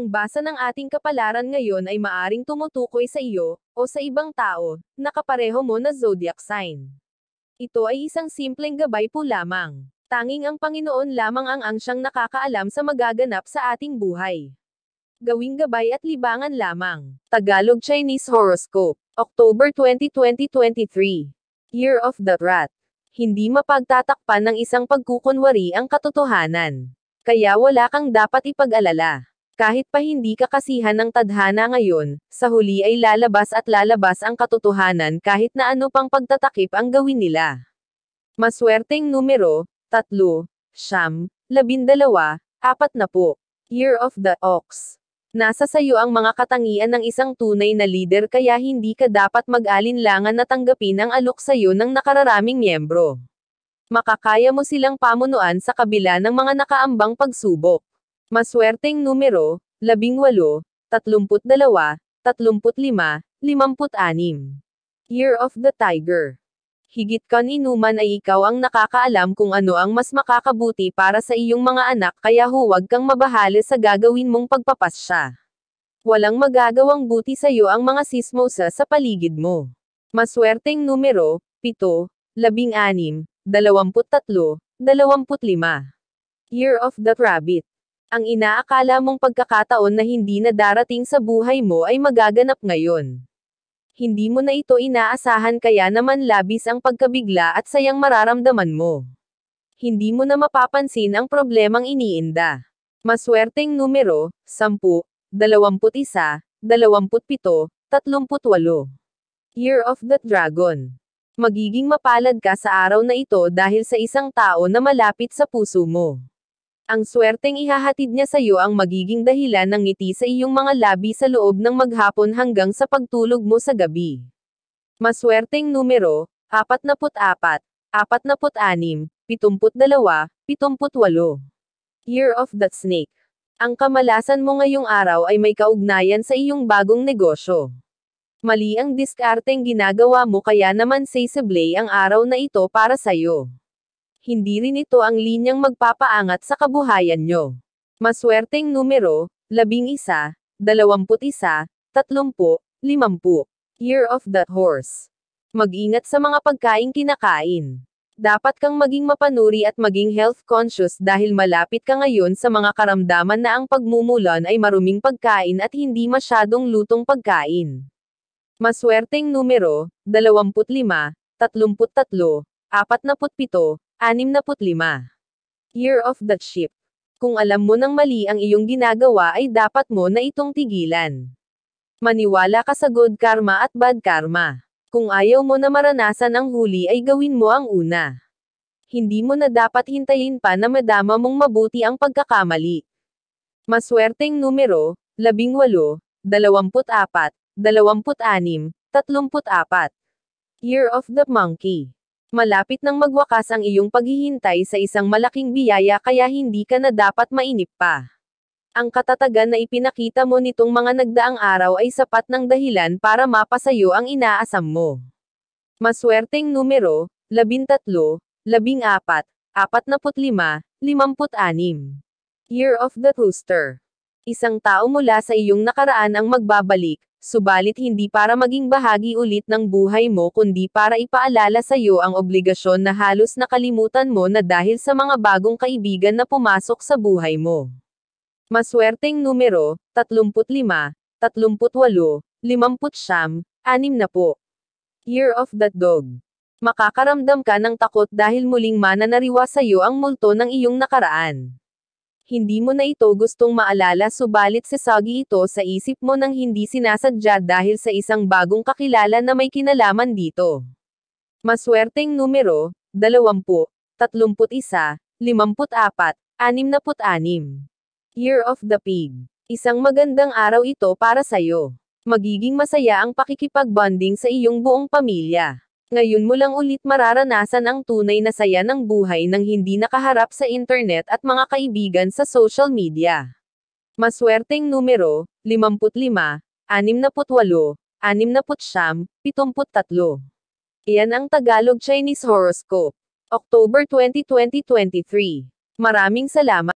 Ang basa ng ating kapalaran ngayon ay maaring tumutukoy sa iyo, o sa ibang tao, na kapareho mo na zodiac sign. Ito ay isang simpleng gabay po lamang. Tanging ang Panginoon lamang ang siyang nakakaalam sa magaganap sa ating buhay. Gawing gabay at libangan lamang. Tagalog Chinese Horoscope. October 20, 2023. Year of the Rat. Hindi mapagtatakpan ng isang pagkukunwari ang katotohanan. Kaya wala kang dapat ipag-alala. Kahit pa hindi ka kasihan ng tadhana ngayon, sa huli ay lalabas at lalabas ang katotohanan kahit na ano pang pagtatakip ang gawin nila. Maswerteng numero, 3, 9, 12, 40. Year of the Ox. Nasa sayo ang mga katangian ng isang tunay na leader kaya hindi ka dapat mag-alinlangan na tanggapin ang alok sayo ng nakararaming miyembro. Makakaya mo silang pamunuan sa kabila ng mga nakaambang pagsubok. Maswerteng numero, 18, 32, 35, 56. Year of the Tiger. Higit kaninuman ay ikaw ang nakakaalam kung ano ang mas makakabuti para sa iyong mga anak kaya huwag kang mabahali sa gagawin mong pagpapasya. Walang magagawang buti sa iyo ang mga sismosa sa paligid mo. Maswerteng numero, 7, 16, 23, 25. Year of the Rabbit. Ang inaakala mong pagkakataon na hindi na darating sa buhay mo ay magaganap ngayon. Hindi mo na ito inaasahan kaya naman labis ang pagkabigla at sayang mararamdaman mo. Hindi mo na mapapansin ang problemang iniinda. Maswerteng numero, 10, 21, 27, 38. Year of the Dragon. Magiging mapalad ka sa araw na ito dahil sa isang tao na malapit sa puso mo. Ang swerteng ihahatid niya sa iyo ang magiging dahilan ng ngiti sa iyong mga labi sa loob ng maghapon hanggang sa pagtulog mo sa gabi. Maswerteng numero, 44, 46, 72, 78. Year of the Snake. Ang kamalasan mo ngayong araw ay may kaugnayan sa iyong bagong negosyo. Mali ang diskarteng ginagawa mo kaya naman sasablay ang araw na ito para sa iyo. Hindi rin ito ang linyang magpapaangat sa kabuhayan nyo. Maswerteng numero, 11, 21, 30, 50. Year of the Horse. Mag-ingat sa mga pagkaing kinakain. Dapat kang maging mapanuri at maging health conscious dahil malapit ka ngayon sa mga karamdaman na ang pagmumulan ay maruming pagkain at hindi masyadong lutong pagkain. Maswerteng numero, 25, 33, 47, 65. Year of the Sheep. Kung alam mo nang mali ang iyong ginagawa ay dapat mo na itong tigilan. Maniwala ka sa good karma at bad karma. Kung ayaw mo na maranasan ang huli ay gawin mo ang una. Hindi mo na dapat hintayin pa na madama mong mabuti ang pagkakamali. Maswerteng numero, 18, 24, 26, 34. Year of the Monkey. Malapit nang magwakas ang iyong paghihintay sa isang malaking biyaya kaya hindi ka na dapat mainip pa. Ang katatagan na ipinakita mo nitong mga nagdaang araw ay sapat ng dahilan para mapasayo ang inaasam mo. Maswerteng numero, 13, 14, 45, 56. Year of the Rooster. Isang tao mula sa iyong nakaraan ang magbabalik, subalit hindi para maging bahagi ulit ng buhay mo kundi para ipaalala sa iyo ang obligasyon na halos nakalimutan mo na dahil sa mga bagong kaibigan na pumasok sa buhay mo. Maswerteng numero, 35, 38, 50, 60. Year of the Dog. Makakaramdam ka ng takot dahil muling mananariwa sa iyo ang multo ng iyong nakaraan. Hindi mo na ito gustong maalala subalit sasagi ito sa isip mo nang hindi sinasadya dahil sa isang bagong kakilala na may kinalaman dito. Maswerteng numero, 20, 31, 54, 66. Year of the Pig. Isang magandang araw ito para sa'yo. Magiging masaya ang pakikipagbonding sa iyong buong pamilya. Ngayon mo lang ulit mararanasan ang tunay na saya ng buhay nang hindi nakaharap sa internet at mga kaibigan sa social media. Maswerteng numero, 55, 68, 69, 73. Iyan ang Tagalog Chinese Horoscope. October 20, 2023. Maraming salamat.